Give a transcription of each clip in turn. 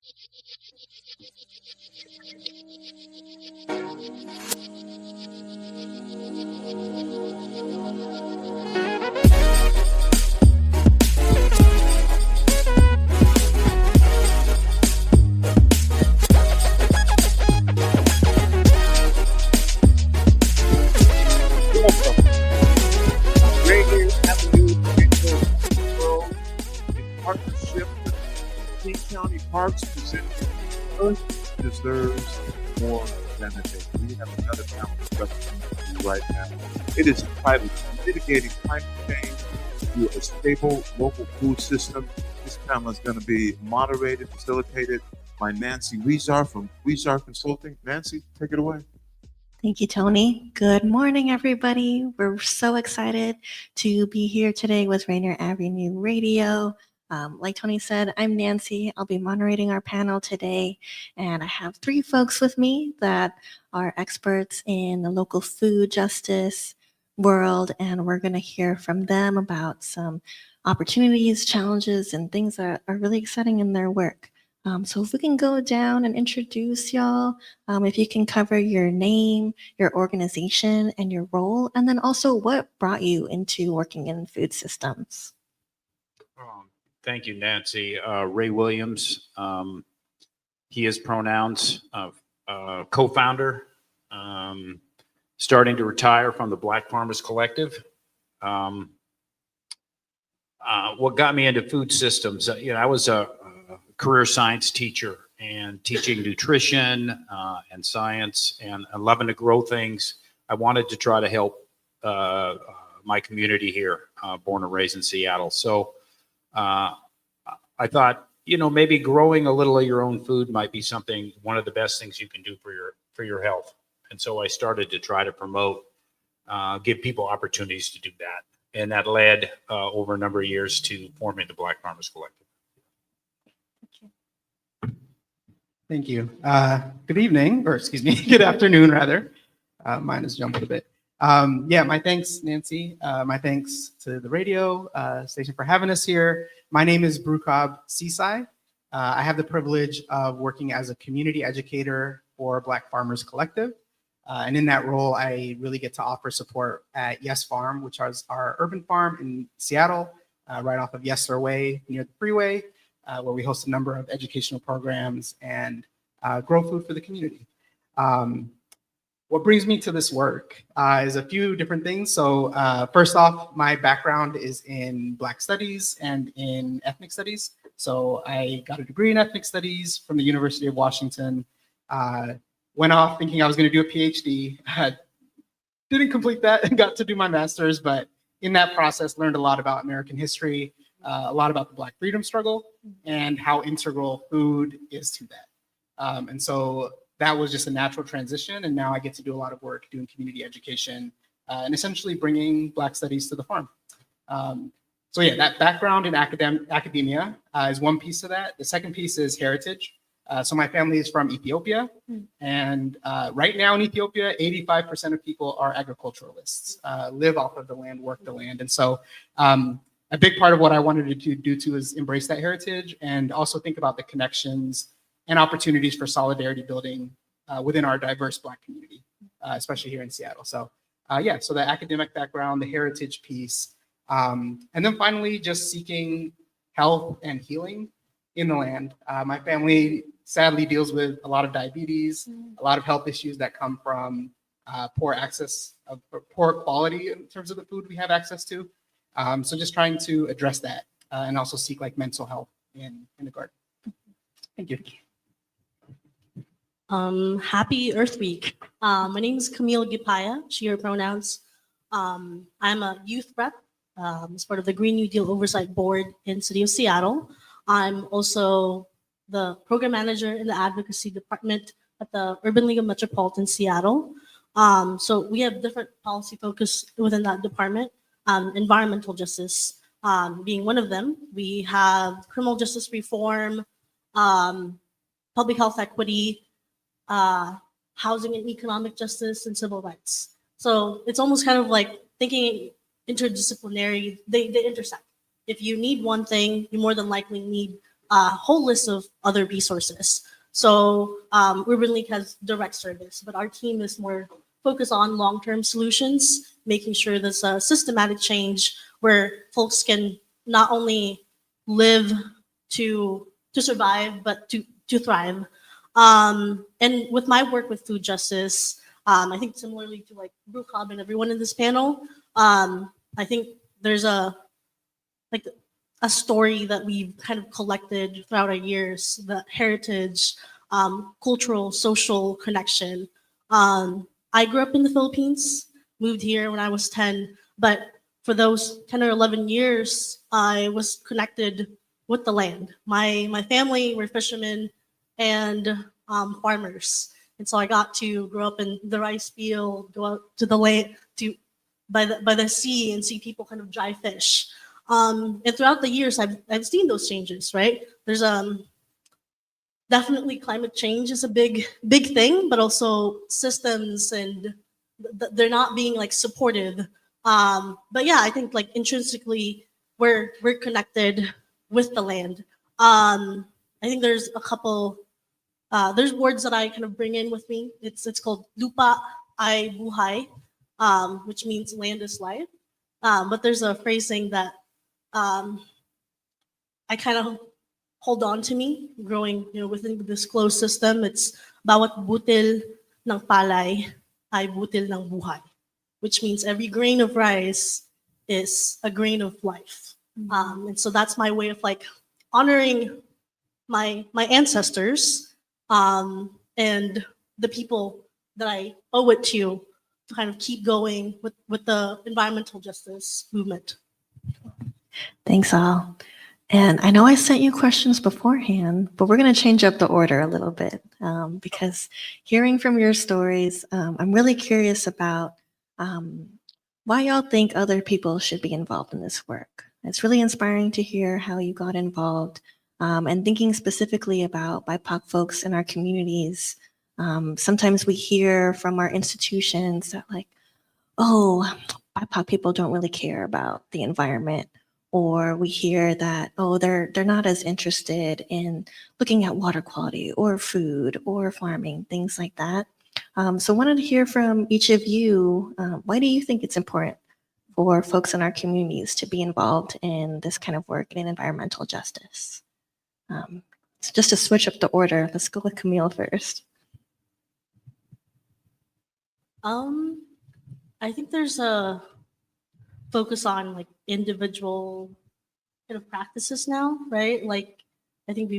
Rainier Avenue Radio App in partnership with King County Parks presenting Earth Deserves More Than a Day. We have another panel discussion for you right now. It is entitled Mitigating Climate Change Through a Stable Local Food System. This panel is going to be moderated, facilitated by Nancy Weezar from Weezar Consulting. Nancy, take it away. Thank you, Tony. Good morning, everybody. We're so excited to be here today with Rainier Avenue Radio. Like Tony said, I'm Nancy. I'll be moderating our panel today, and I have three folks with me that are experts in the local food justice world, and we're going to hear from them about some opportunities, challenges, and things that are really exciting in their work. So if we can go down and introduce y'all, if you can cover your name, your organization, and your role, and then also what brought you into working in food systems. Thank you, Nancy. Ray Williams, he is pronouns, co-founder, starting to retire from the Black Farmers Collective. What got me into food systems, I was a career science teacher and teaching nutrition and science and loving to grow things. I wanted to try to help my community here, born and raised in Seattle. So I thought, maybe growing a little of your own food might be one of the best things you can do for your health. And so I started to try to promote, give people opportunities to do that. And that led over a number of years to forming the Black Farmers Collective. Thank you. Good evening, or excuse me, good afternoon, rather. Mine is jumbled a bit. My thanks, Nancy. My thanks to the radio station for having us here. My name is Brukhab Sisai. I have the privilege of working as a community educator for Black Farmers Collective. And in that role, I really get to offer support at Yes Farm, which is our urban farm in Seattle, right off of Yesler Way near the freeway, where we host a number of educational programs and grow food for the community. What brings me to this work is a few different things. So first off, my background is in Black studies and in ethnic studies. So I got a degree in ethnic studies from the University of Washington. Went off thinking I was going to do a PhD. Didn't complete that and got to do my master's, but in that process learned a lot about American history, a lot about the Black freedom struggle and how integral food is to that. And so that was just a natural transition. And now I get to do a lot of work doing community education and essentially bringing Black studies to the farm. That background in academia is one piece of that. The second piece is heritage. So my family is from Ethiopia. And right now in Ethiopia, 85% of people are agriculturalists, live off of the land, work the land. And so a big part of what I wanted to do is embrace that heritage and also think about the connections and opportunities for solidarity building within our diverse Black community, especially here in Seattle. So so the academic background, the heritage piece, and then finally just seeking health and healing in the land. My family sadly deals with a lot of diabetes, a lot of health issues that come from poor quality in terms of the food we have access to. So just trying to address that and also seek mental health in the garden. Thank you. Happy Earth Week. My name is Camille Gipaya, she, her pronouns. I'm a youth rep as part of the Green New Deal Oversight Board in City of Seattle. I'm also the program manager in the advocacy department at the Urban League of Metropolitan Seattle. So we have different policy focus within that department. Environmental justice being one of them. We have criminal justice reform, public health equity, housing and economic justice, and civil rights. So it's almost kind of like thinking interdisciplinary, they intersect. If you need one thing, you more than likely need a whole list of other resources. So Urban League has direct service, but our team is more focused on long-term solutions, making sure there's a systematic change where folks can not only live to survive, but to thrive. And with my work with food justice, I think similarly to like Brookhub and everyone in this panel, I think there's a story that we've kind of collected throughout our years, the heritage, cultural, social connection. I grew up in the Philippines, moved here when I was 10, but for those 10 or 11 years, I was connected with the land. My family were fishermen and farmers. And so I got to grow up in the rice field, go out to the lake, by the sea and see people kind of dry fish. And throughout the years, I've seen those changes, right? There's definitely climate change is a big thing, but also systems and they're not being like supportive. But yeah, I think like intrinsically we're connected with the land. I think there's a couple. There's words that I kind of bring in with me. It's called lupa ay buhay, which means land is life. But there's a phrasing that I kind of hold on to me growing, within this closed system. It's bawat butil ng palay ay butil ng buhay, which means every grain of rice is a grain of life. And so that's my way of like honoring my ancestors and the people that I owe it to kind of keep going with the environmental justice movement. Thanks all. And I know I sent you questions beforehand, but we're going to change up the order a little bit because hearing from your stories, I'm really curious about why y'all think other people should be involved in this work. It's really inspiring to hear how you got involved and thinking specifically about BIPOC folks in our communities. Sometimes we hear from our institutions that like, oh, BIPOC people don't really care about the environment. Or we hear that, oh, they're not as interested in looking at water quality or food or farming, things like that. So I wanted to hear from each of you, why do you think it's important for folks in our communities to be involved in this kind of work in environmental justice? So just to switch up the order, let's go with Camille first. I think there's a focus on like individual kind of practices now, right? Like I think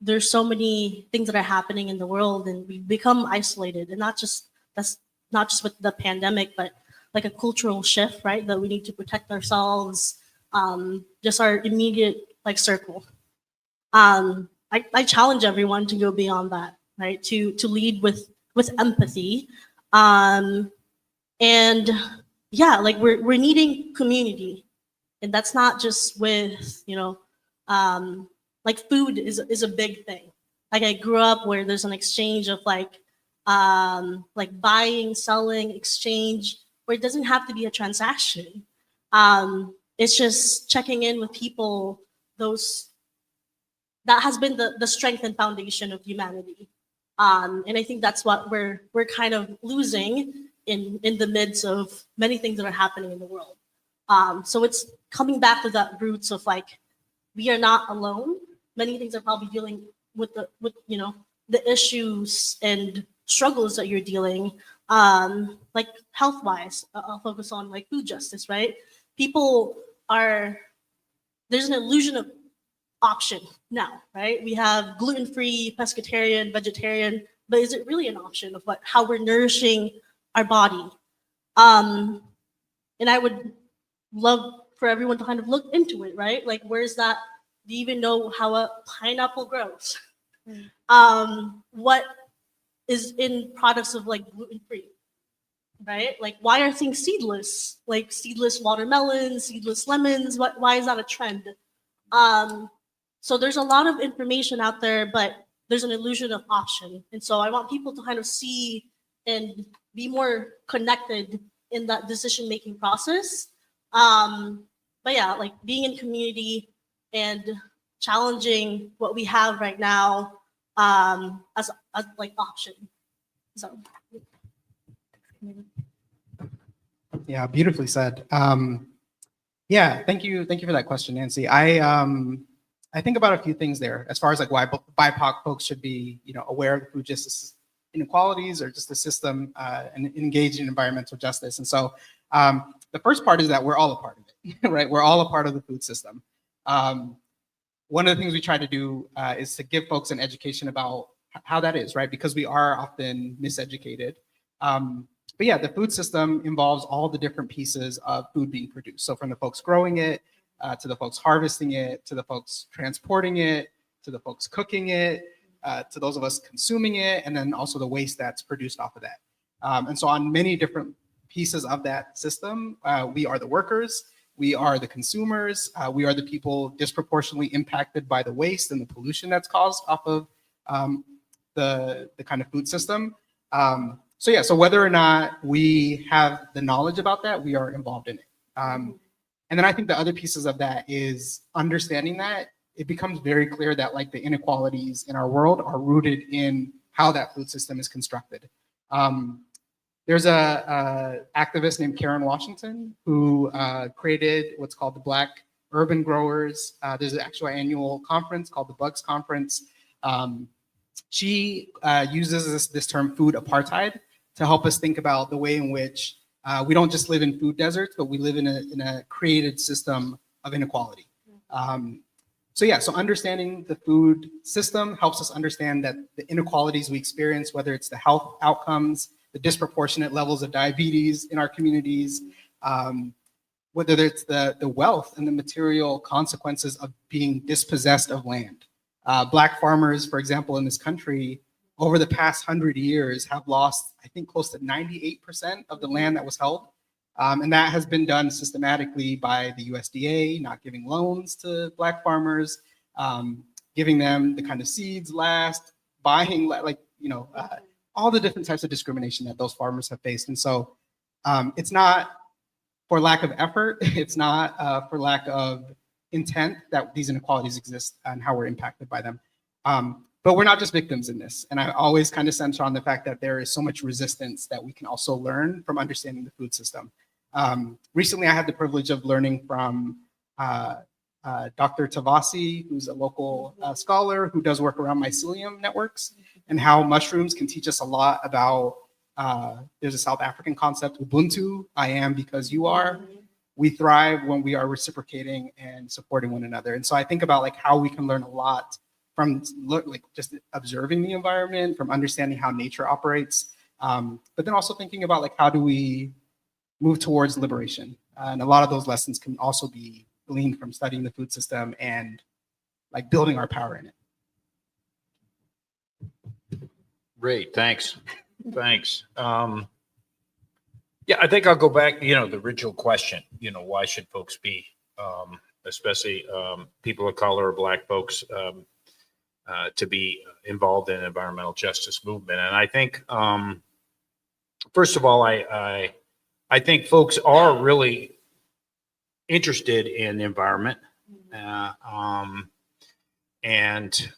there's so many things that are happening in the world and we've become isolated, and that's not just with the pandemic, but like a cultural shift, right? That we need to protect ourselves, just our immediate like circle. I challenge everyone to go beyond that, right? To lead with empathy. And yeah, like we're needing community, and that's not just with like food is a big thing. Like I grew up where there's an exchange of like buying, selling, exchange, where it doesn't have to be a transaction. It's just checking in with people. That has been the strength and foundation of humanity, and I think that's what we're kind of losing in the midst of many things that are happening in the world. So it's coming back to that roots of like, we are not alone. Many things are probably dealing with the issues and struggles that you're dealing, like health-wise. I'll focus on like food justice, right? There's an illusion of option now, right? We have gluten-free, pescatarian, vegetarian, but is it really an option of how we're nourishing our body? And I would love for everyone to kind of look into it, right? Like, where's that? Do you even know how a pineapple grows? What is in products of like gluten-free, right? Like, why are things seedless? Like seedless watermelons, seedless lemons. Why is that a trend? So there's a lot of information out there, but there's an illusion of option. And so I want people to kind of see and be more connected in that decision-making process. But yeah, like being in community and challenging what we have right now as like option. So. Yeah, beautifully said. Yeah, thank you for that question, Nancy. I think about a few things there as far as like why BIPOC folks should be, aware of food justice inequalities or just the system and engage in environmental justice. And so the first part is that we're all a part of it, right? We're all a part of the food system. One of the things we try to do is to give folks an education about how that is, right? Because we are often miseducated. But yeah, the food system involves all the different pieces of food being produced. So from the folks growing it, to the folks harvesting it, to the folks transporting it, to the folks cooking it, to those of us consuming it, and then also the waste that's produced off of that. And so on many different pieces of that system, we are the workers, we are the consumers, we are the people disproportionately impacted by the waste and the pollution that's caused off of the kind of food system. So whether or not we have the knowledge about that, we are involved in it. And then I think the other pieces of that is understanding that it becomes very clear that like the inequalities in our world are rooted in how that food system is constructed. There's a activist named Karen Washington who created what's called the Black Urban Growers. There's an actual annual conference called the Bugs Conference. She uses this term food apartheid to help us think about the way in which we don't just live in food deserts, but we live in a created system of inequality. So understanding the food system helps us understand that the inequalities we experience, whether it's the health outcomes, the disproportionate levels of diabetes in our communities, whether it's the wealth and the material consequences of being dispossessed of land. Black farmers, for example, in this country, over the past 100 years have lost, I think, close to 98% of the land that was held. And that has been done systematically by the USDA, not giving loans to Black farmers, giving them the kind of seeds last, buying, all the different types of discrimination that those farmers have faced. And so it's not for lack of effort, it's not for lack of intent that these inequalities exist and how we're impacted by them. But we're not just victims in this. And I always kind of center on the fact that there is so much resistance that we can also learn from understanding the food system. Recently, I had the privilege of learning from Dr. Tavasi, who's a local scholar who does work around mycelium networks, and how mushrooms can teach us a lot about, there's a South African concept, Ubuntu, I am because you are. We thrive when we are reciprocating and supporting one another. And so I think about like how we can learn a lot from just observing the environment, from understanding how nature operates, but then also thinking about like how do we move towards liberation. And a lot of those lessons can also be gleaned from studying the food system and like building our power in it. Great, thanks. Thanks. Yeah, I think I'll go back, the original question, why should folks be, especially people of color or Black folks, to be involved in environmental justice movement. And I think, first of all, I think folks are really interested in the environment and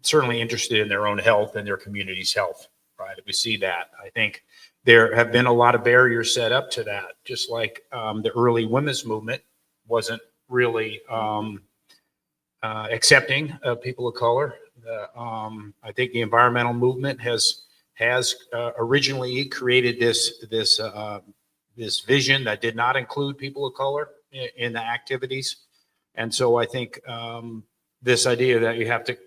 certainly interested in their own health and their community's health, right? We see that. I think there have been a lot of barriers set up to that, just like the early women's movement wasn't really accepting of people of color. I think the environmental movement has originally created this vision that did not include people of color in the activities. And so I think this idea that you have to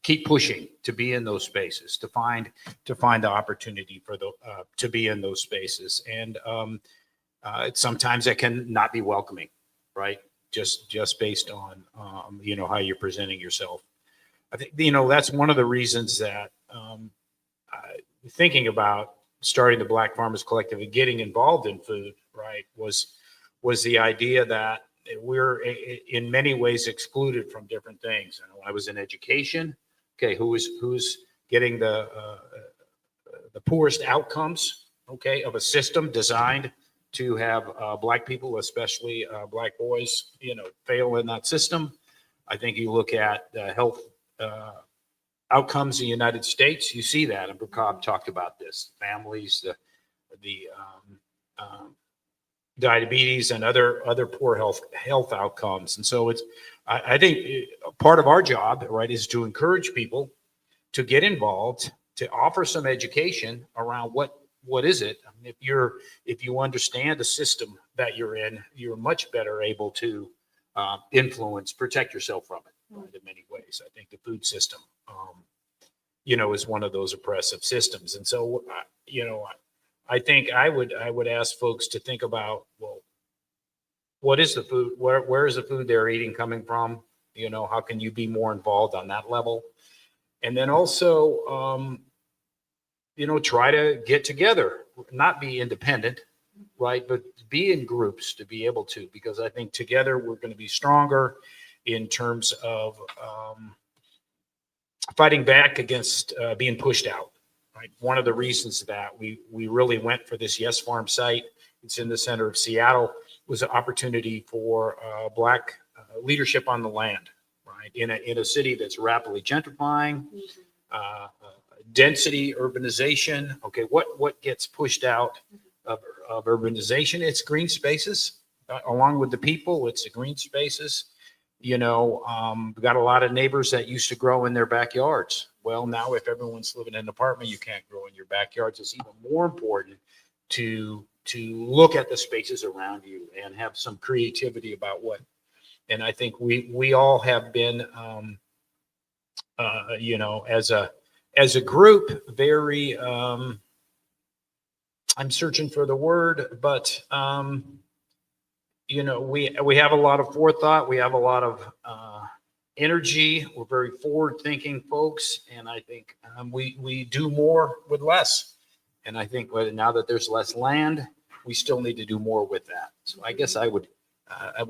keep pushing to be in those spaces, to find the opportunity for to be in those spaces. And sometimes that can not be welcoming, right? Just based on, how you're presenting yourself. I think, that's one of the reasons that thinking about starting the Black Farmers Collective and getting involved in food, right, was the idea that we're in many ways excluded from different things. And I was in education. Okay, who's getting the poorest outcomes, okay, of a system designed to have Black people, especially Black boys, fail in that system. I think you look at health outcomes in the United States, you see that, and Cobb talked about this, families, the diabetes and other poor health outcomes. And so I think part of our job, right, is to encourage people to get involved, to offer some education around what is it. I mean, if you understand the system that you're in, you're much better able to protect yourself from it, right, in many ways. I think the food system, is one of those oppressive systems. And so, I think I would ask folks to think about, well, what is the food? Where is the food they're eating coming from? How can you be more involved on that level? And then also, try to get together, not be independent, right? But be in groups to be able to, because I think together we're going to be stronger in terms of fighting back against being pushed out. Right. One of the reasons that we really went for this Yes Farm site, it's in the center of Seattle, was an opportunity for Black leadership on the land, right? In a city that's rapidly gentrifying, density, urbanization. Okay, what gets pushed out of urbanization? It's green spaces, along with the people. It's the green spaces. We've got a lot of neighbors that used to grow in their backyards. Well, now if everyone's living in an apartment, you can't grow in your backyards. It's even more important to look at the spaces around you and have some creativity about what. And I think we all have been, as a group, very. I'm searching for the word, but. We have a lot of forethought. We have a lot of energy. We're very forward-thinking folks, and I think we do more with less. And I think now that there's less land, we still need to do more with that. So I guess I will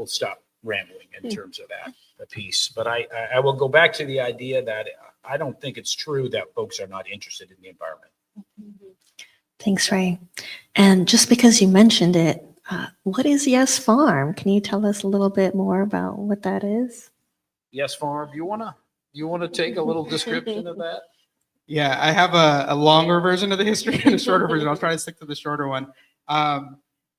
stop rambling in terms of that piece. But I will go back to the idea that I don't think it's true that folks are not interested in the environment. Thanks, Ray. And just because you mentioned it, what is Yes Farm? Can you tell us a little bit more about what that is? Yes Farm. You wanna take a little description of that? Yeah, I have a longer version of the history and a shorter version. I'll try to stick to the shorter one. I'm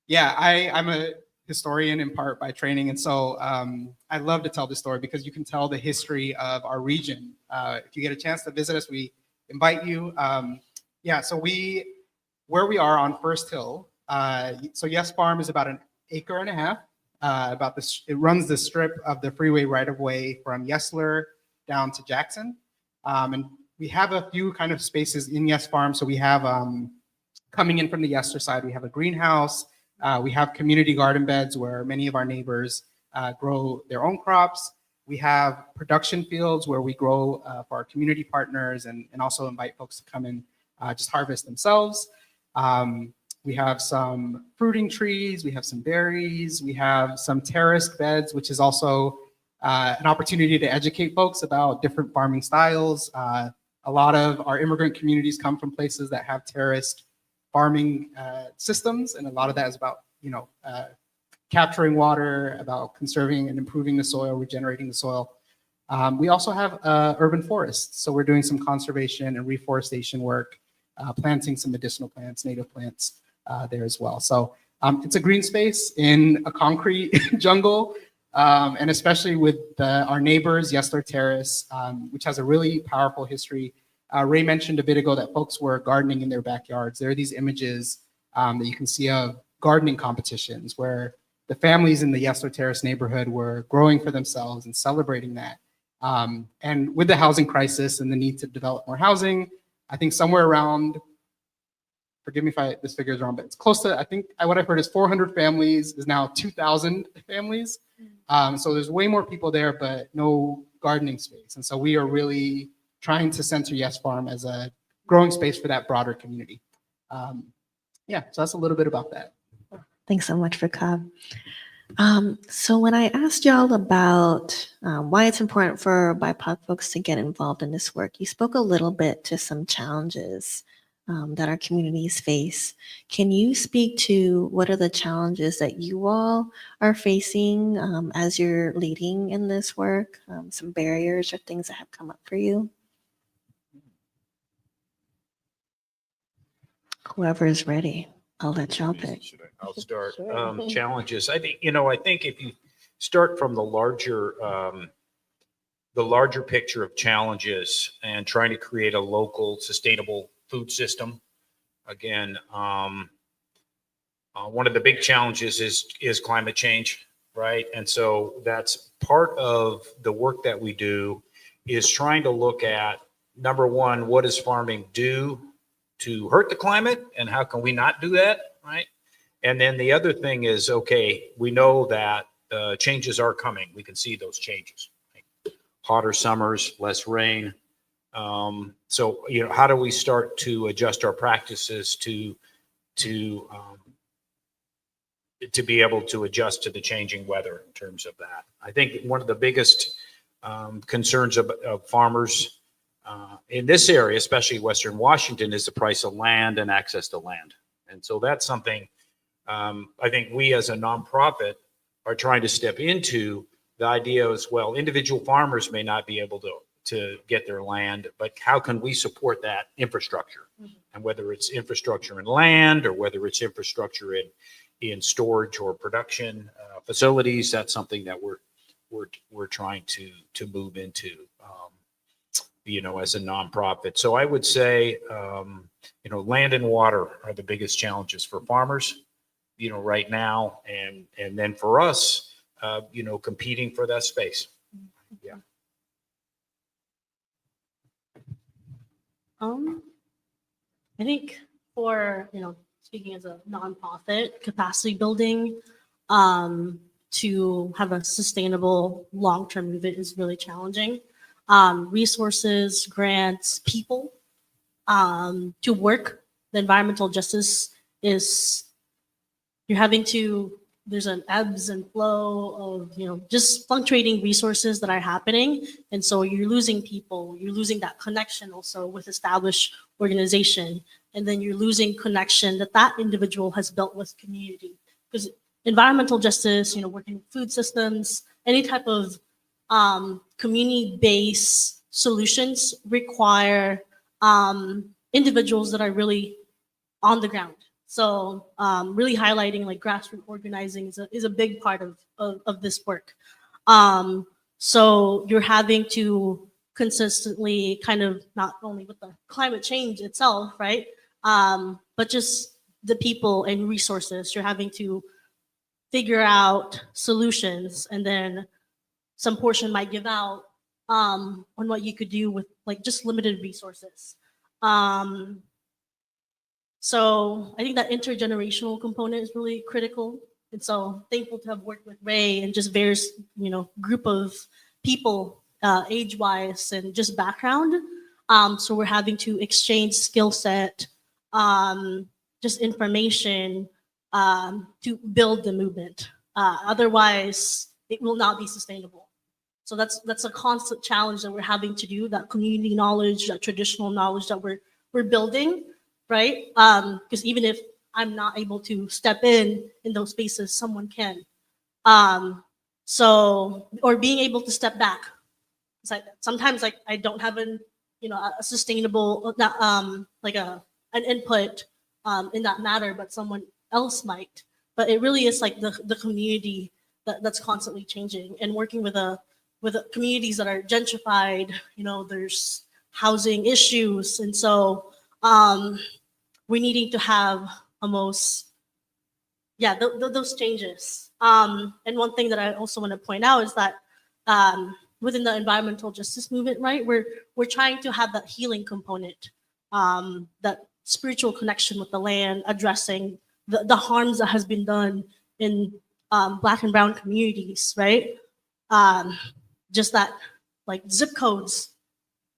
a historian in part by training, and so I love to tell the story because you can tell the history of our region. If you get a chance to visit us, we invite you. So where we are on First Hill. So Yes Farm is about 1.5 acres. It runs the strip of the freeway right of way from Yesler down to Jackson. And we have a few kind of spaces in Yes Farm. So we have coming in from the Yesler side, we have a greenhouse. We have community garden beds where many of our neighbors grow their own crops. We have production fields where we grow for our community partners and also invite folks to come and just harvest themselves. We have some fruiting trees, we have some berries, we have some terraced beds, which is also an opportunity to educate folks about different farming styles. A lot of our immigrant communities come from places that have terraced farming systems, and a lot of that is about, capturing water, about conserving and improving the soil, regenerating the soil. We also have urban forests, so we're doing some conservation and reforestation work, planting some medicinal plants, native plants there as well. So it's a green space in a concrete jungle, and especially with our neighbors, Yesler Terrace, which has a really powerful history. Ray mentioned a bit ago that folks were gardening in their backyards. There are these images that you can see of gardening competitions where the families in the Yesler Terrace neighborhood were growing for themselves and celebrating that. And with the housing crisis and the need to develop more housing, I think somewhere around, forgive me if this figure is wrong, but it's close to, I think what I've heard is 400 families is now 2,000 families. So there's way more people there, but no gardening space. And so we are really trying to center Yes Farm as a growing space for that broader community. So that's a little bit about that. Thanks so much for Cobb. So when I asked y'all about why it's important for BIPOC folks to get involved in this work, you spoke a little bit to some challenges. that our communities face. Can you speak to what are the challenges that you all are facing as you're leading in this work? Some barriers or things that have come up for you? Whoever is ready, I'll let y'all pick. I'll start. Sure. Challenges. I think, I think if you start from the larger picture of challenges and trying to create a local sustainable food system, again, one of the big challenges is climate change, right? And so that's part of the work that we do, is trying to look at, number one, what does farming do to hurt the climate, and how can we not do that, right? And then the other thing is, okay, we know that changes are coming. We can see those changes. Right? Hotter summers, less rain. So, how do we start to adjust our practices to be able to adjust to the changing weather in terms of that? I think one of the biggest concerns of farmers in this area, especially Western Washington, is the price of land and access to land. And so that's something I think we as a nonprofit are trying to step into. The idea is, well, individual farmers may not be able to get their land, but how can we support that infrastructure? Mm-hmm. And whether it's infrastructure in land or whether it's infrastructure in storage or production facilities, that's something that we're trying to move into, as a nonprofit. So I would say, land and water are the biggest challenges for farmers, right now, and then for us, competing for that space. Yeah. I think for, speaking as a nonprofit, capacity building to have a sustainable long-term movement is really challenging. Resources, grants, people to work. The environmental justice is, there's an ebbs and flow of, just fluctuating resources that are happening. And so you're losing people, you're losing that connection also with established organization. And then you're losing connection that individual has built with community. Because environmental justice, working with food systems, any type of community-based solutions require individuals that are really on the ground. So really highlighting like grassroots organizing is a big part of this work. So you're having to consistently kind of, not only with the climate change itself, right? But just the people and resources, you're having to figure out solutions, and then some portion might give out on what you could do with like just limited resources. So I think that intergenerational component is really critical. And so thankful to have worked with Ray and just various, group of people, age-wise and just background. So we're having to exchange skill set, just information to build the movement. Otherwise, it will not be sustainable. So that's a constant challenge that we're having to do, that community knowledge, that traditional knowledge that we're building, right? Because even if I'm not able to step in those spaces, someone can. So, or being able to step back. It's like sometimes like I don't have a sustainable, like an input in that matter, but someone else might. But it really is like the community that's constantly changing, and working with communities that are gentrified. There's housing issues, and so we're needing to have those changes. And one thing that I also want to point out is that within the environmental justice movement, right, we're trying to have that healing component, that spiritual connection with the land, addressing the harms that has been done in Black and Brown communities, right? Just that, like, zip codes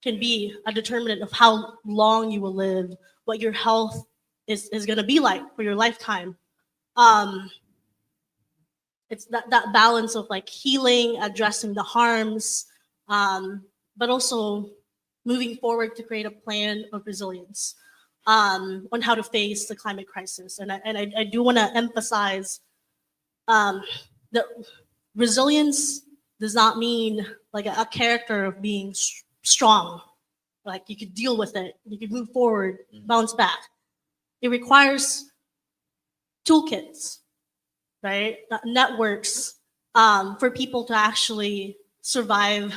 can be a determinant of how long you will live, what your health is going to be like for your lifetime. It's that balance of like healing, addressing the harms, but also moving forward to create a plan of resilience. on how to face the climate crisis. And I do want to emphasize that resilience does not mean like a character of being strong. Like you could deal with it, you could move forward, bounce back. It requires toolkits, right? Networks for people to actually survive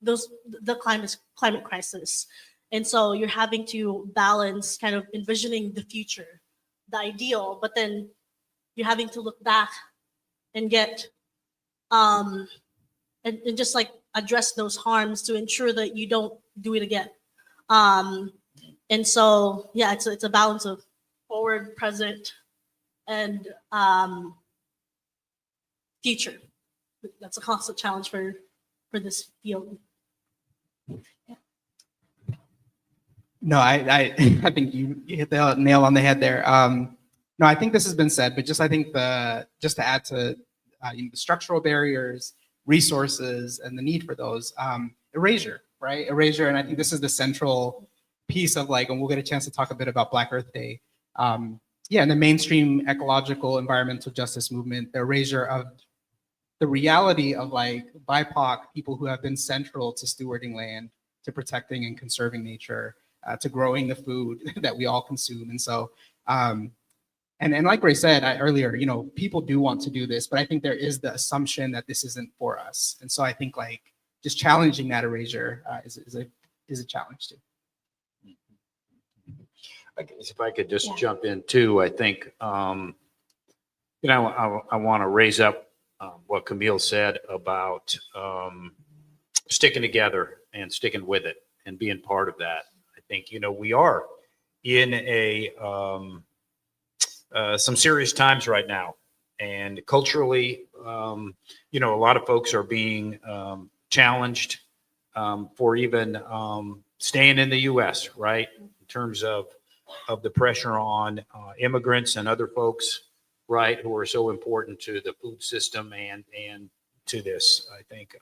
the climate crisis. And so you're having to balance kind of envisioning the future, the ideal, but then you're having to look back and get and just like address those harms to ensure that you don't do it again. And so yeah, it's a balance of forward, present, and future. That's a constant challenge for this field. No, I think you hit the nail on the head there. No, I think this has been said, but I think just to add to the structural barriers, resources, and the need for those, erasure, right? Erasure, and I think this is the central piece of like, and we'll get a chance to talk a bit about Black Earth Day. In the mainstream ecological environmental justice movement, the erasure of the reality of like BIPOC people who have been central to stewarding land, to protecting and conserving nature, to growing the food that we all consume. And so, and like Ray said earlier, people do want to do this, but I think there is the assumption that this isn't for us. And so I think like just challenging that erasure is a challenge too. I guess if I could just jump in too, I think, I want to raise up what Camille said about sticking together and sticking with it and being part of that. I think, we are in some serious times right now, and culturally, a lot of folks are being challenged for even staying in the U.S., right? In terms of the pressure on immigrants and other folks, right, who are so important to the food system and to this, I think.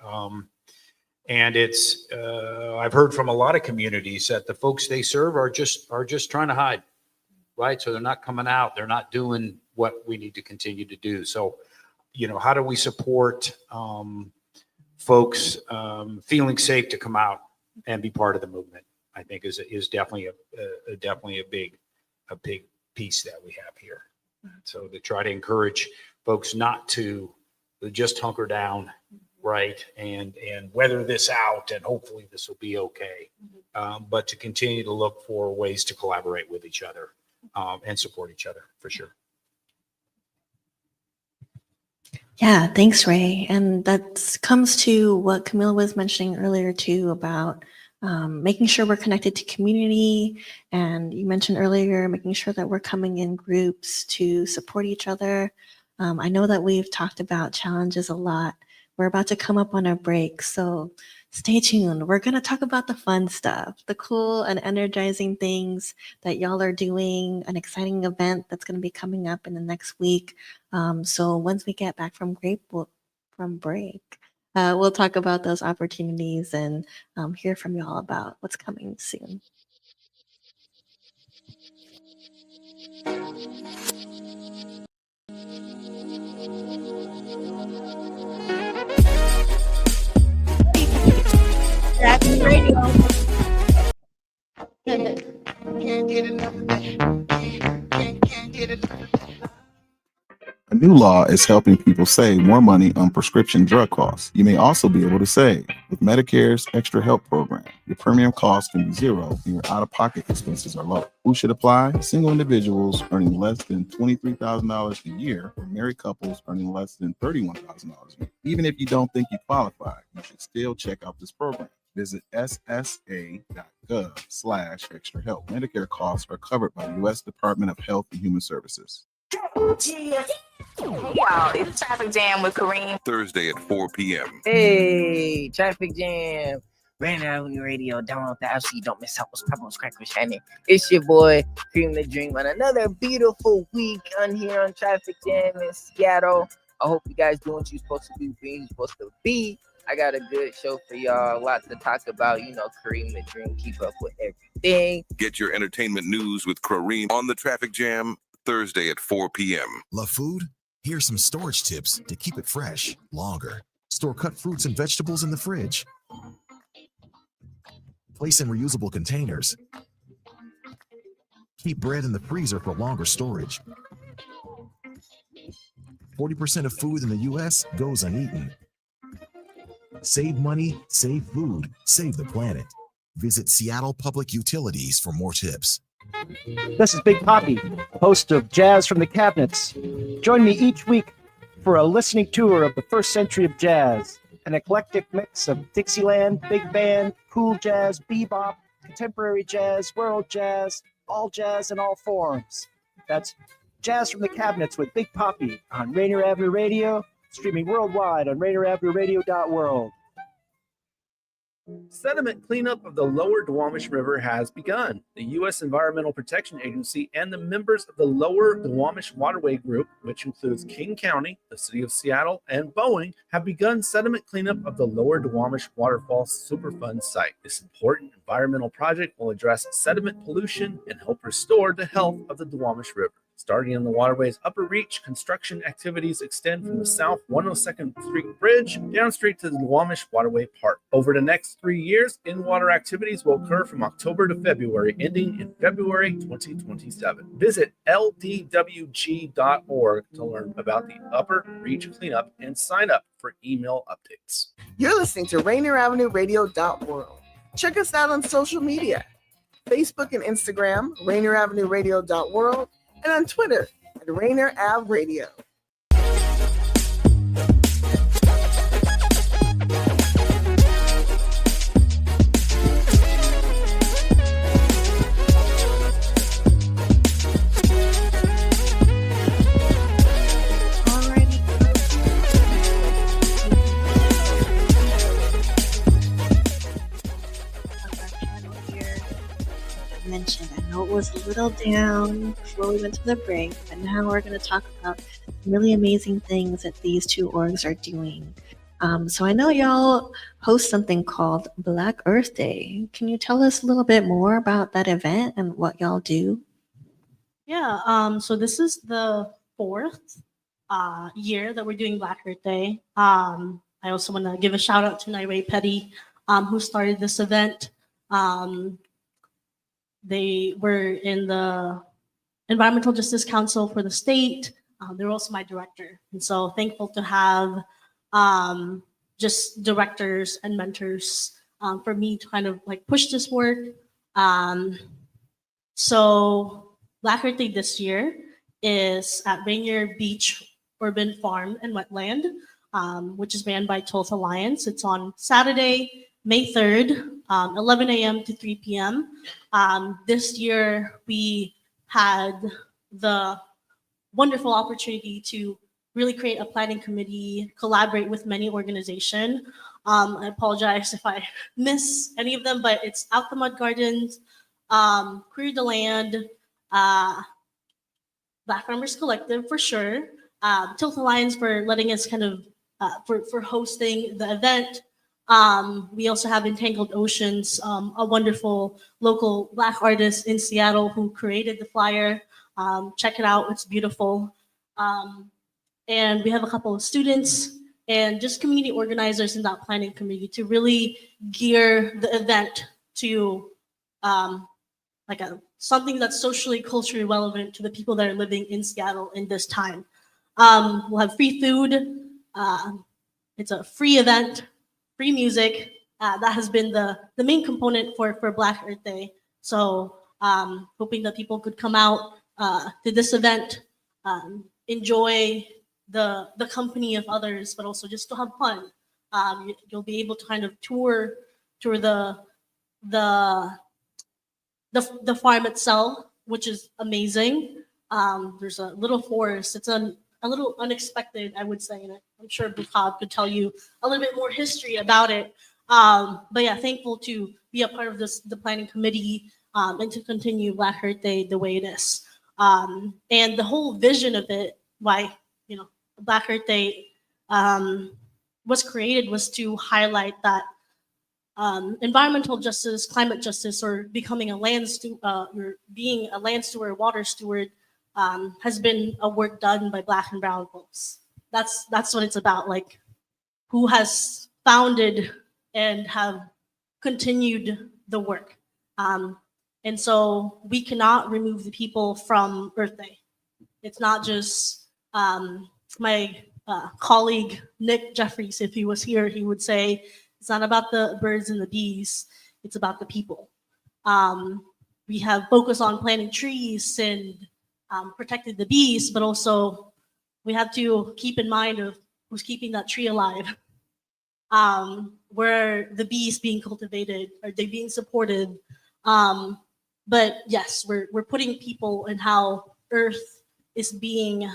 And it's I've heard from a lot of communities that the folks they serve are just trying to hide, right? So they're not coming out, they're not doing what we need to continue to do. So, how do we support folks feeling safe to come out and be part of the movement? I think is definitely a big piece that we have here. So to try to encourage folks not to just hunker down, right, and weather this out, and hopefully this will be okay, but to continue to look for ways to collaborate with each other and support each other for sure. Yeah, thanks, Ray. And that comes to what Camille was mentioning earlier too about making sure we're connected to community. And you mentioned earlier, making sure that we're coming in groups to support each other. I know that we've talked about challenges a lot. We're about to come up on a break, so stay tuned. We're going to talk about the fun stuff, the cool and energizing things that y'all are doing, an exciting event that's going to be coming up in the next week. So once we get back from break, we'll talk about those opportunities and hear from y'all about what's coming soon. That's radio. A new law is helping people save more money on prescription drug costs. You may also be able to save with Medicare's Extra Help program. Your premium cost can be zero and your out-of-pocket expenses are low. Who should apply? Single individuals earning less than $23,000 a year, or married couples earning less than $31,000 a year. Even if you don't think you qualify, you should still check out this program. Visit ssa.gov/extra help. Medicare costs are covered by the U.S. Department of Health and Human Services. Hey y'all, it's Traffic Jam with Kareem. Thursday at 4 p.m. Hey, Traffic Jam. Rainier Avenue Radio. Download the app so you don't miss out what's popping, what's cracking, what's happening. It's your boy, Cream the Dream, on another beautiful week on here on Traffic Jam in Seattle. I hope you guys doing what you're supposed to do, being you're supposed to be. I got a good show for y'all. A lot to talk about. You know, Kareem the Dream, keep up with everything. Get your entertainment news with Kareem on the Traffic Jam, Thursday at 4 p.m. Love food? Here's some storage tips to keep it fresh longer. Store cut fruits and vegetables in the fridge. Place in reusable containers. Keep bread in the freezer for longer storage. 40% of food in the U.S. goes uneaten. Save money, save food, save the planet. Visit Seattle Public Utilities for more tips. This is Big Poppy, host of Jazz from the Cabinets. Join me each week for a listening tour of the first century of jazz, an eclectic mix of Dixieland, big band, cool jazz, bebop, contemporary jazz, world jazz, all jazz in all forms. That's Jazz from the Cabinets with Big Poppy on Rainier Avenue Radio, streaming worldwide on RainierAvenueRadio.world. Sediment cleanup of the lower Duwamish River has begun. The U.S. Environmental Protection Agency and the members of the Lower Duwamish Waterway Group, which includes King County, the City of Seattle, and Boeing, have begun sediment cleanup of the Lower Duwamish Waterfall Superfund site. This important environmental project will address sediment pollution and help restore the health of the Duwamish River. Starting in the waterway's upper reach, construction activities extend from the south 102nd Street Bridge down straight to the Duwamish Waterway Park. Over the next 3 years, in-water activities will occur from October to February, ending in February 2027. Visit ldwg.org to learn about the upper reach cleanup and sign up for email updates. You're listening to Rainier Avenue Radio.world. Check us out on social media, Facebook and Instagram, Rainier Avenue Radio.world, and on Twitter at Rainier Ave Radio. Mentioned. I know it was a little down before we went to the break, but now we're going to talk about really amazing things that these two orgs are doing. So I know y'all host something called Black Earth Day. Can you tell us a little bit more about that event and what y'all do? Yeah, so this is the fourth year that we're doing Black Earth Day. I also want to give a shout out to Nairee Petty, who started this event. They were in the Environmental Justice Council for the state. They're also my director. And so thankful to have just directors and mentors for me to kind of like push this work. So Black Earth Day this year is at Rainier Beach Urban Farm and Wetland, which is ran by Tulsa Alliance. It's on Saturday, May 3rd, 11 a.m. to 3 p.m. This year, we had the wonderful opportunity to really create a planning committee, collaborate with many organizations. I apologize if I miss any of them, but it's Out the Mud Gardens, Queer the Land, Black Farmers Collective for sure, Tulsa Alliance for letting us kind of, for hosting the event. We also have Entangled Oceans, a wonderful local Black artist in Seattle who created the flyer. Check it out, it's beautiful. And we have a couple of students and just community organizers in that planning committee to really gear the event to something that's socially, culturally relevant to the people that are living in Seattle in this time. We'll have free food. It's a free event. Free music. That has been the main component for Black Earth Day. So hoping that people could come out to this event, enjoy the company of others, but also just to have fun. You'll be able to kind of tour the farm itself, which is amazing. There's a little forest. It's a little unexpected, I would say, and I'm sure Bukhab could tell you a little bit more history about it. But yeah, thankful to be a part of the planning committee and to continue Black Earth Day the way it is. And the whole vision of it, why Black Earth Day was created was to highlight that environmental justice, climate justice, or becoming a or being a land steward, water steward, has been a work done by Black and brown folks. That's what it's about. Like, who has founded and have continued the work. And so we cannot remove the people from Earth Day. It's not just my colleague, Nick Jeffries, if he was here, he would say, it's not about the birds and the bees, it's about the people. We have focused on planting trees and protected the bees, but also we have to keep in mind of who's keeping that tree alive. Where the bees being cultivated, are they being supported? But yes, we're putting people in how Earth is being,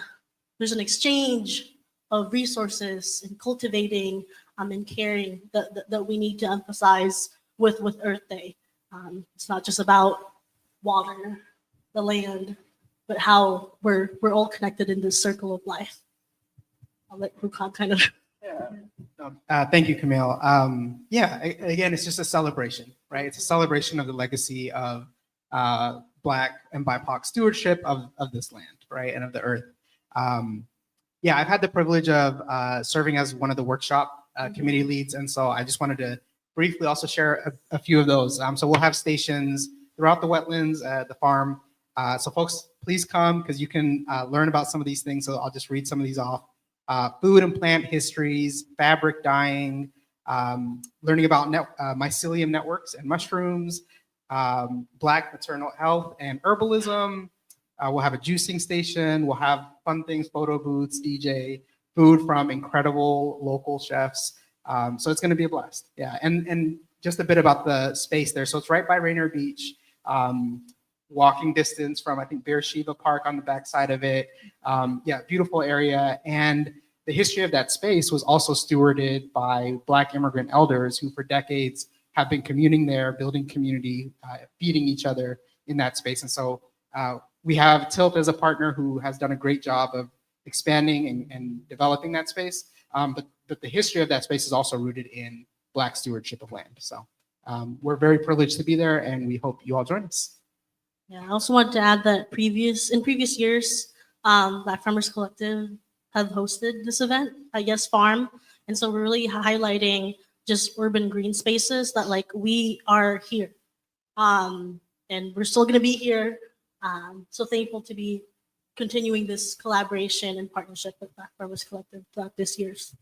there's an exchange of resources and cultivating and caring that we need to emphasize with Earth Day. It's not just about water, the land, but how we're all connected in this circle of life. I'll let Rukan kind of. Thank you, Camille. Again, it's just a celebration, right? It's a celebration of the legacy of Black and BIPOC stewardship of this land, right, and of the earth. I've had the privilege of serving as one of the workshop committee leads, and so I just wanted to briefly also share a few of those. So we'll have stations throughout the wetlands, the farm. So folks, please come because you can learn about some of these things. So I'll just read some of these off. Food and plant histories, fabric dyeing, learning about mycelium networks and mushrooms, Black maternal health and herbalism. We'll have a juicing station. We'll have fun things, photo booths, DJ, food from incredible local chefs. So it's going to be a blast. Yeah, and just a bit about the space there. So it's right by Rainier Beach. Walking distance from, I think, Beersheba Park on the backside of it. Beautiful area. And the history of that space was also stewarded by Black immigrant elders who for decades have been communing there, building community, feeding each other in that space. And so we have Tilt as a partner who has done a great job of expanding and developing that space. But the history of that space is also rooted in Black stewardship of land. So we're very privileged to be there, and we hope you all join us. Yeah, I also wanted to add that in previous years, Black Farmers Collective have hosted this event at Yes Farm. And so we're really highlighting just urban green spaces that like we are here. And we're still gonna be here. So thankful to be continuing this collaboration and partnership with Black Farmers Collective throughout this year's.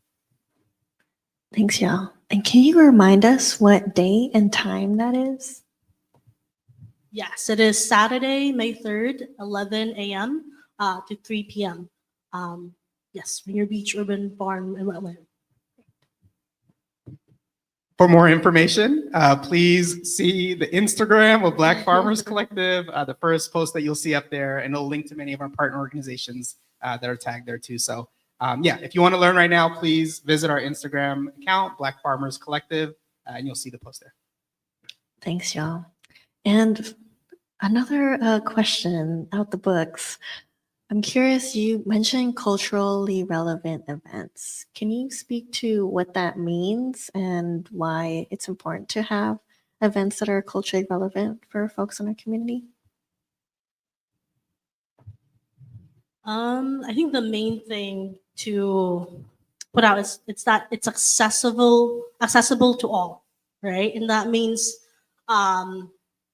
Thanks, y'all. And can you remind us what day and time that is? Yes, it is Saturday, May 3rd, 11 a.m. To 3 p.m. Yes, Rainier Beach Urban Farm and Wetland. For more information, please see the Instagram of Black Farmers Collective, the first post that you'll see up there, and it'll link to many of our partner organizations that are tagged there too. So if you want to learn right now, please visit our Instagram account, Black Farmers Collective, and you'll see the post there. Thanks, y'all. And another question out the books. I'm curious, you mentioned culturally relevant events. Can you speak to what that means and why it's important to have events that are culturally relevant for folks in our community? I think the main thing to put out is that it's accessible to all, right? And that means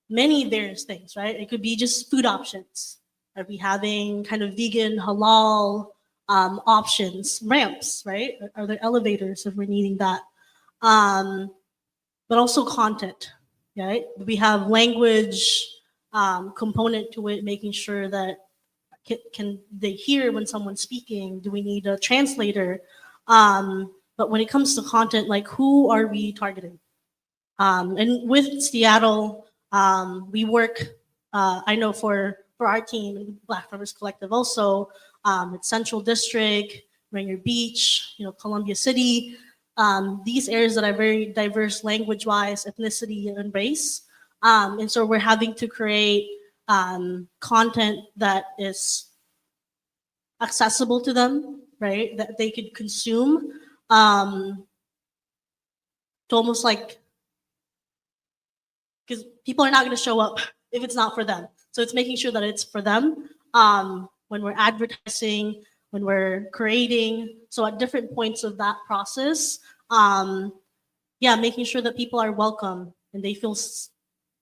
many various things, right? It could be just food options. Are we having kind of vegan, halal options, ramps, right? Are there elevators if we're needing that? But also content, right? We have language component to it, making sure that can they hear when someone's speaking? Do we need a translator? But when it comes to content, like who are we targeting? And with Seattle, we work, I know for our team, Black Farmers Collective also, it's Central District, Rainier Beach, Columbia City, these areas that are very diverse language-wise, ethnicity, and race. And so we're having to create content that is accessible to them, right? That they could consume, to almost like, because people are not going to show up if it's not for them. So it's making sure that it's for them when we're advertising, when we're creating. So at different points of that process, making sure that people are welcome and they feel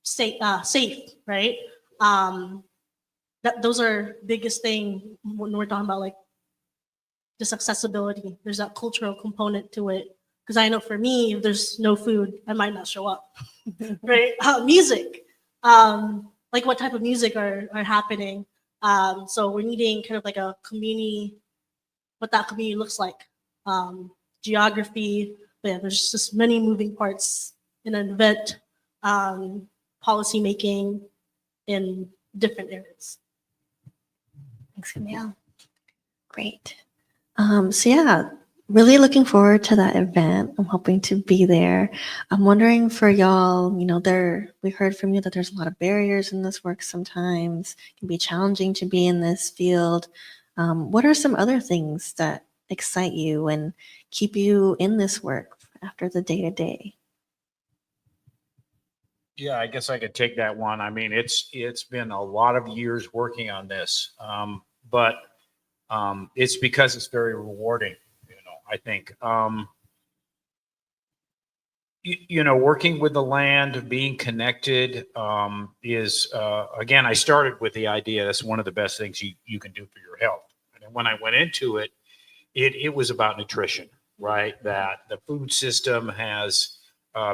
safe, right? Those are biggest thing when we're talking about like just accessibility. There's that cultural component to it. Because I know for me, if there's no food, I might not show up, right? Music, like what type of music are happening. So we're needing kind of like a community, what that community looks like, geography. But yeah, there's just many moving parts in an event, policy making in different areas. Thanks, Camille. Great. Really looking forward to that event. I'm hoping to be there. I'm wondering for y'all, we heard from you that there's a lot of barriers in this work sometimes. It can be challenging to be in this field. What are some other things that excite you and keep you in this work after the day-to-day? Yeah, I guess I could take that one. I mean, it's been a lot of years working on this, but it's because it's very rewarding. I think, working with the land, being connected is, again, I started with the idea that's one of the best things you can do for your health. And when I went into it, it was about nutrition, right? That the food system has,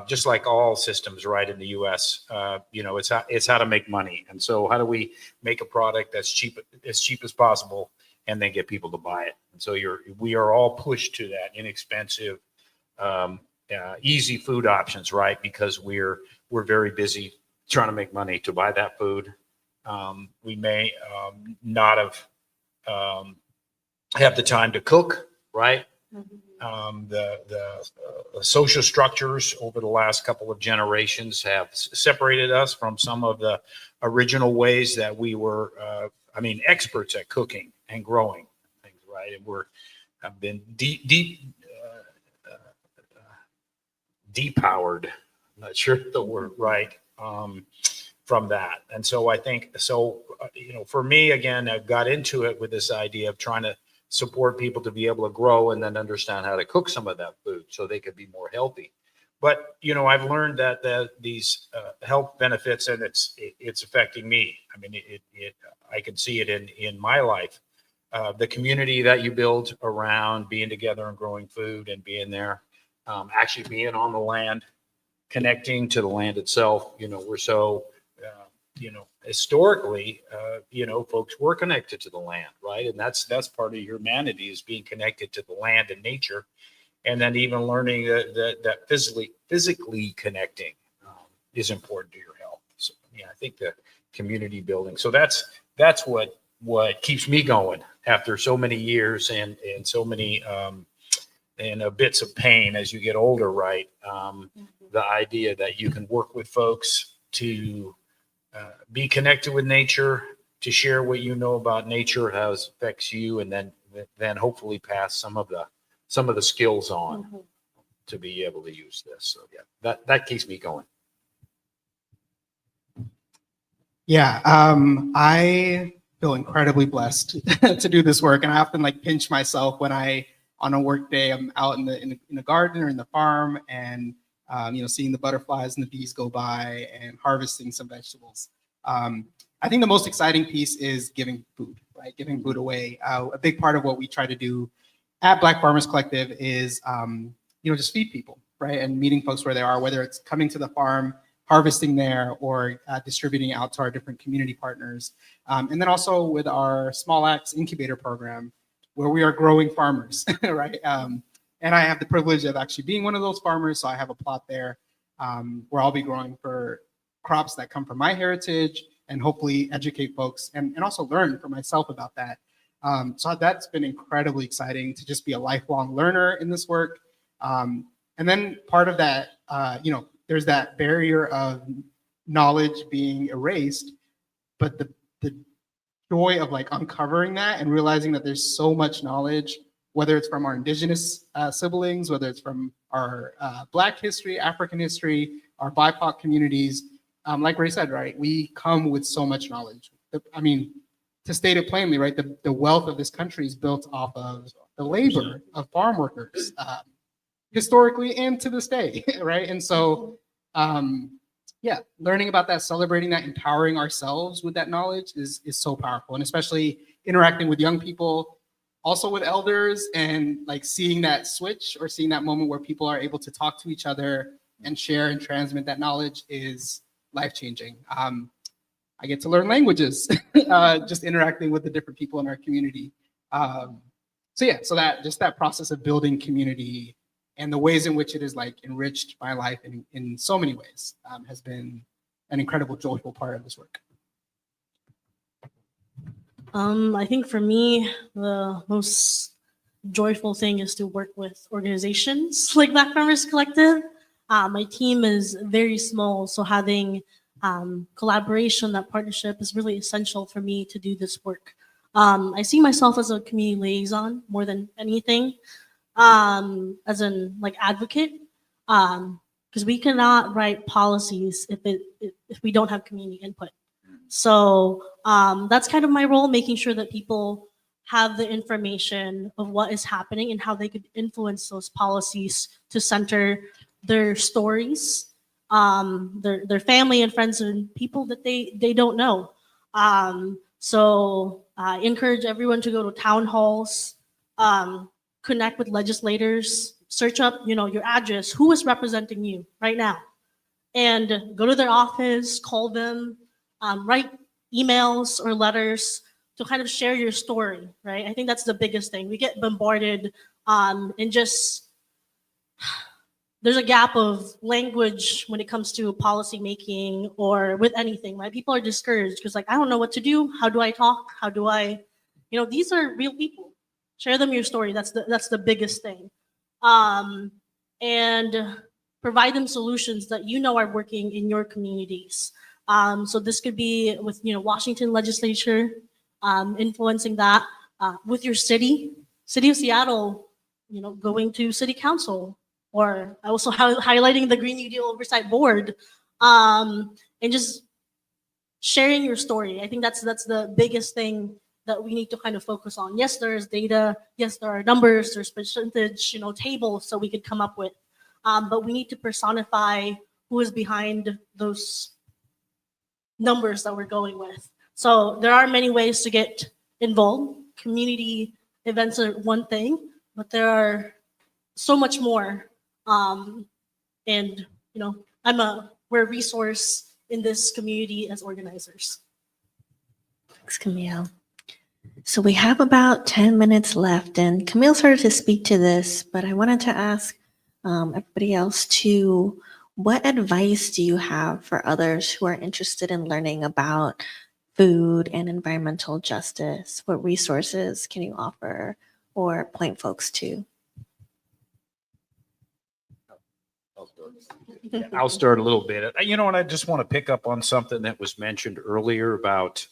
just like all systems, right, in the U.S., it's how to make money. And so how do we make a product that's cheap as possible and then get people to buy it? And so we are all pushed to that inexpensive, easy food options, right? Because we're very busy trying to make money to buy that food. We may not have the time to cook, right? The social structures over the last couple of generations have separated us from some of the original ways that we were, experts at cooking and growing things, right? And have been depowered, I'm not sure the word right, from that. And so I think, for me, again, I've got into it with this idea of trying to support people to be able to grow and then understand how to cook some of that food so they could be more healthy. But, I've learned that these health benefits, and it's affecting me. I mean, I can see it in my life. The community that you build around being together and growing food and being there, actually being on the land, connecting to the land itself. We're so, historically, folks were connected to the land, right? And that's part of humanity, is being connected to the land and nature. And then even learning that physically connecting is important to your health. So, I think the community building. So that's what keeps me going after so many years and so many bits of pain as you get older, right? The idea that you can work with folks to be connected with nature, to share what you know about nature, how it affects you, and then hopefully pass some of the skills on to be able to use this. So yeah, that keeps me going. Yeah, I feel incredibly blessed to do this work, and I often pinch myself when on a work day, I'm out in the garden or in the farm, and seeing the butterflies and the bees go by and harvesting some vegetables. I think the most exciting piece is giving food, right? Giving food away. A big part of what we try to do at Black Farmers Collective is, just feed people, right? And meeting folks where they are, whether it's coming to the farm, harvesting there, or distributing out to our different community partners. And then also with our Small Acts Incubator Program, where we are growing farmers, right? And I have the privilege of actually being one of those farmers. So I have a plot there where I'll be growing for crops that come from my heritage, and hopefully educate folks and also learn for myself about that. So that's been incredibly exciting to just be a lifelong learner in this work. And then part of that, there's that barrier of knowledge being erased, but the joy of uncovering that and realizing that there's so much knowledge whether it's from our indigenous siblings, whether it's from our Black history, African history, our BIPOC communities. Like Ray said, right, we come with so much knowledge. I mean, to state it plainly, right, the wealth of this country is built off of the labor of farm workers, historically and to this day, right? And so, yeah, learning about that, celebrating that, empowering ourselves with that knowledge is so powerful, and especially interacting with young people, also with elders, and like seeing that switch or seeing that moment where people are able to talk to each other and share and transmit that knowledge is life-changing. I get to learn languages, just interacting with the different people in our community. So that process of building community and the ways in which it is like enriched my life in so many ways has been an incredible, joyful part of this work. I think for me, the most joyful thing is to work with organizations like Black Farmers Collective. My team is very small, so having collaboration, that partnership is really essential for me to do this work. I see myself as a community liaison more than anything, as an like advocate, because we cannot write policies if we don't have community input. So that's kind of my role, making sure that people have the information of what is happening and how they could influence those policies to center their stories, their family and friends and people that they don't know. So I encourage everyone to go to town halls, connect with legislators, search up, your address, who is representing you right now, and go to their office, call them, write emails or letters to kind of share your story, right? I think that's the biggest thing. We get bombarded and just, there's a gap of language when it comes to policy making or with anything, right? People are discouraged because like, I don't know what to do. How do I talk? How do I, these are real people. Share them your story. That's the biggest thing. And provide them solutions that are working in your communities. So this could be with Washington legislature, influencing that, with your city of Seattle, going to city council, or also highlighting the Green New Deal Oversight Board, and just sharing your story. I think that's the biggest thing that we need to kind of focus on. Yes, there is data. Yes, there are numbers. There's percentage, tables that we could come up with, but we need to personify who is behind those numbers that we're going with. So there are many ways to get involved. Community events are one thing, but there are so much more. And we're a resource in this community as organizers. Thanks, Camille. So we have about 10 minutes left, and Camille started to speak to this, but I wanted to ask everybody else too, what advice do you have for others who are interested in learning about food and environmental justice? What resources can you offer or point folks to? I'll start a little bit. And I just want to pick up on something that was mentioned earlier about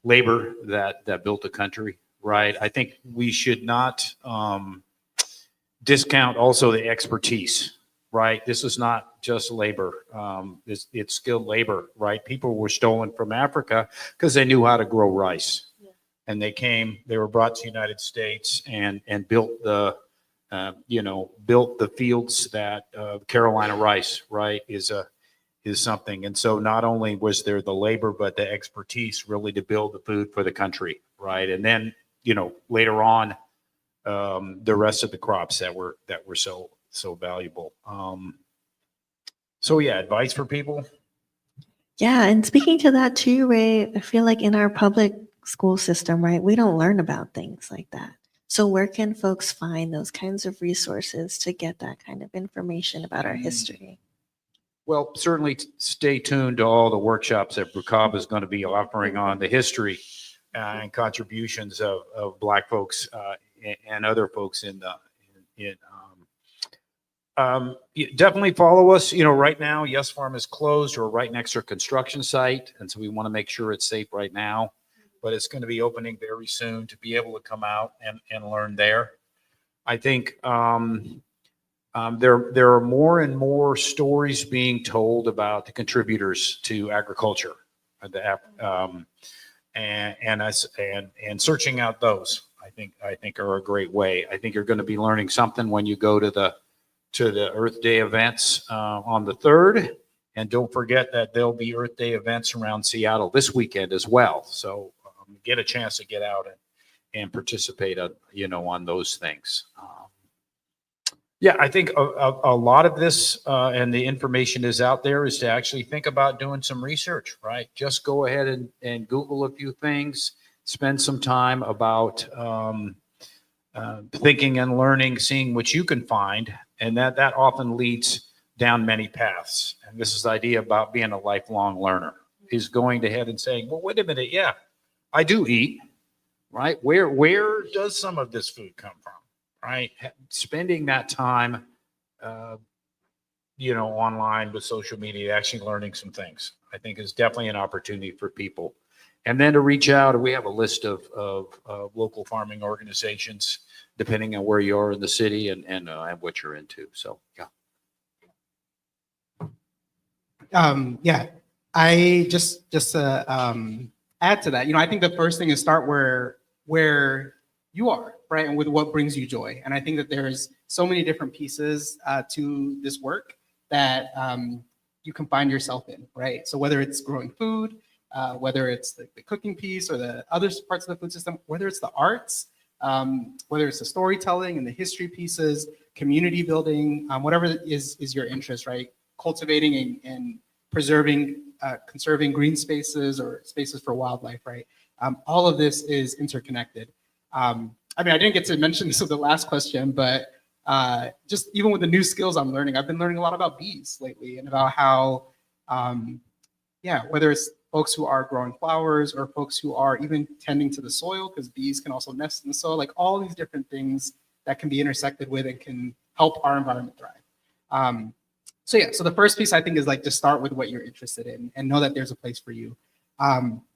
labor that built the country, right? I think we should not discount also the expertise, right? This is not just labor. It's skilled labor, right? People were stolen from Africa because they knew how to grow rice. Yeah. And they were brought to the United States and built the fields that Carolina rice, right, is something. And so not only was there the labor, but the expertise really to build the food for the country, right? And then, later on, the rest of the crops that were so valuable. So yeah, advice for people. Yeah, and speaking to that too, Ray, I feel like in our public school system, right, we don't learn about things like that. So where can folks find those kinds of resources to get that kind of information about our history? Well, certainly stay tuned to all the workshops that Brukab is going to be offering on the history and contributions of Black folks and other folks definitely follow us. Right now, Yes Farm is closed or right next to a construction site. And so we want to make sure it's safe right now. but it's going to be opening very soon to be able to come out and learn there. I think there are more and more stories being told about the contributors to agriculture, and searching out those. I think are a great way. I think you're going to be learning something when you go to the Earth Day events on the 3rd, and don't forget that there'll be Earth Day events around Seattle this weekend as well. So get a chance to get out and participate on those things. Yeah, I think a lot of this and the information is out there is to actually think about doing some research, right? Just go ahead and Google a few things, spend some time about thinking and learning, seeing what you can find, and that often leads down many paths. And this is the idea about being a lifelong learner, is going ahead and saying, well, wait a minute, yeah, I do eat, right? Where does some of this food come from? Right, spending that time, online with social media, actually learning some things, I think is definitely an opportunity for people. And then to reach out, we have a list of local farming organizations, depending on where you are in the city and what you're into. So, yeah. I just add to that. I think the first thing is start where you are, right, and with what brings you joy. And I think that there's so many different pieces to this work that you can find yourself in, right? So whether it's growing food, whether it's the cooking piece or the other parts of the food system, whether it's the arts, whether it's the storytelling and the history pieces, community building, whatever is your interest, right? Cultivating and preserving, conserving green spaces or spaces for wildlife, right? All of this is interconnected. I didn't get to mention this with the last question, but just even with the new skills I'm learning, I've been learning a lot about bees lately and about how, whether it's folks who are growing flowers or folks who are even tending to the soil, because bees can also nest in the soil, like all these different things that can be intersected with and can help our environment thrive. So the first piece I think is like just start with what you're interested in and know that there's a place for you.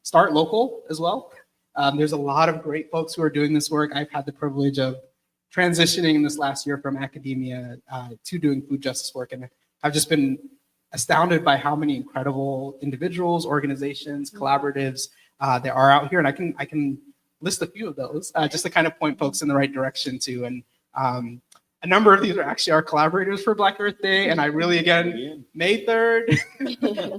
Start local as well. There's a lot of great folks who are doing this work. I've had the privilege of transitioning in this last year from academia to doing food justice work. And I've just been astounded by how many incredible individuals, organizations, collaboratives there are out here. And I can list a few of those just to kind of point folks in the right direction too. And a number of these are actually our collaborators for Black Earth Day. And I really, again, May 3rd,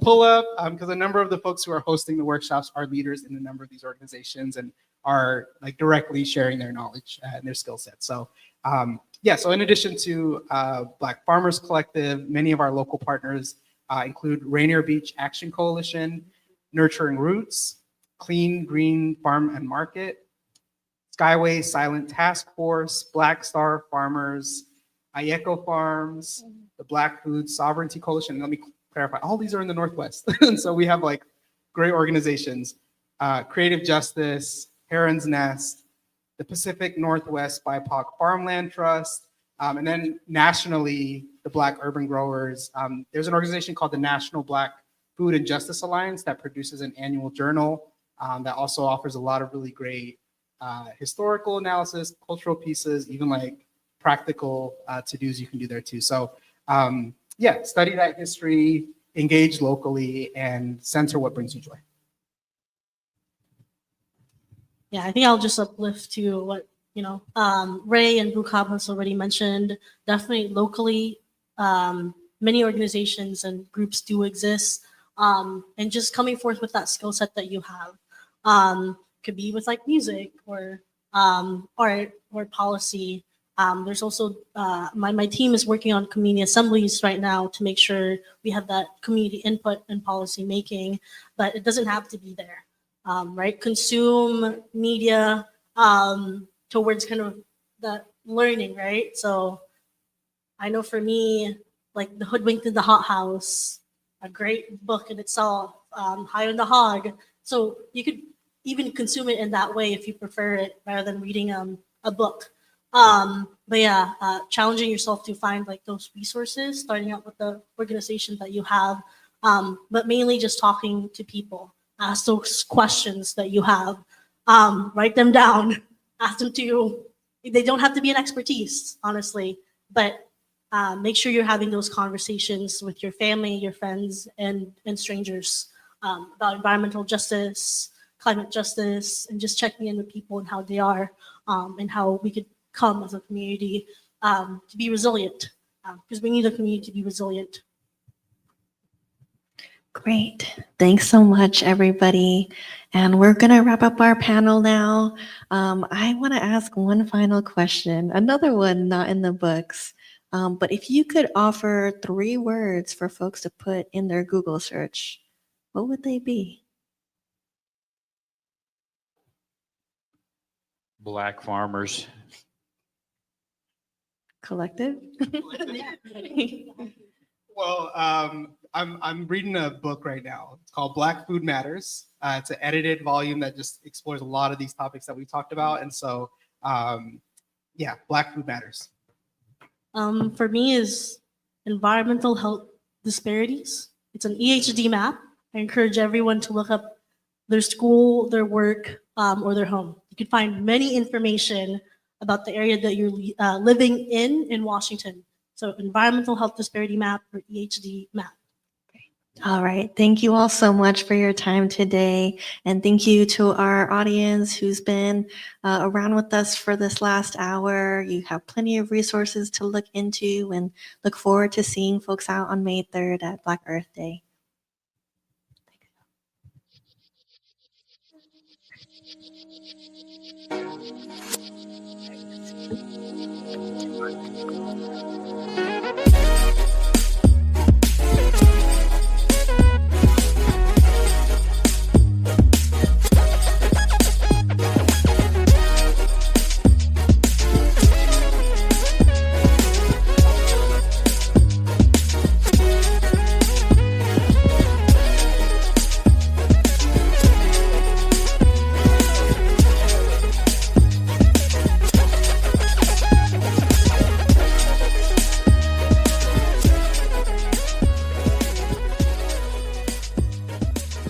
pull up, because a number of the folks who are hosting the workshops are leaders in a number of these organizations and are like directly sharing their knowledge and their skill set. So so in addition to Black Farmers Collective, many of our local partners include Rainier Beach Action Coalition, Nurturing Roots, Clean Green Farm and Market, Skyway Silent Task Force, Black Star Farmers, Ayeco Farms, the Black Food Sovereignty Coalition. And let me clarify, all these are in the Northwest. And so we have like great organizations, Creative Justice, Heron's Nest, the Pacific Northwest BIPOC Farmland Trust, and then nationally, the Black Urban Growers. There's an organization called the National Black Food and Justice Alliance that produces an annual journal that also offers a lot of really great historical analysis, cultural pieces, even like practical to-dos you can do there too. So study that history, engage locally, and center what brings you joy. Yeah, I think I'll just uplift to what, Ray and Bukab has already mentioned. Definitely locally, many organizations and groups do exist. And just coming forth with that skill set that you have. Could be with like music or art or policy. There's also my team is working on community assemblies right now to make sure we have that community input in policy making, but it doesn't have to be there, right? Consume media towards kind of that learning, right? So I know for me, like The Hoodwinked in the Hot House, a great book in itself, High on the Hog. So you could even consume it in that way if you prefer it rather than reading a book. Challenging yourself to find like those resources, starting out with the organization that you have, but mainly just talking to people, ask those questions that you have. write them down. Ask them to. They don't have to be an expertise, honestly, but make sure you're having those conversations with your family, your friends, and strangers about environmental justice, climate justice, and just checking in with people and how they are, and how we could come as a community to be resilient, because we need a community to be resilient. Great. Thanks so much, everybody. And we're going to wrap up our panel now. I want to ask one final question, another one not in the books. But if you could offer 3 words for folks to put in their Google search, what would they be? Black farmers. Collective? Well, I'm reading a book right now. It's called Black Food Matters. It's an edited volume that just explores a lot of these topics that we talked about. And so, yeah, Black Food Matters. For me is environmental health disparities. It's an EHD map. I encourage everyone to look up their school, their work, or their home. You can find many information about the area that you're living in Washington. So environmental health disparity map or EHD map. All right. Thank you all so much for your time today. And thank you to our audience who's been around with us for this last hour. You have plenty of resources to look into, and look forward to seeing folks out on May 3rd at Black Earth Day. Thank you.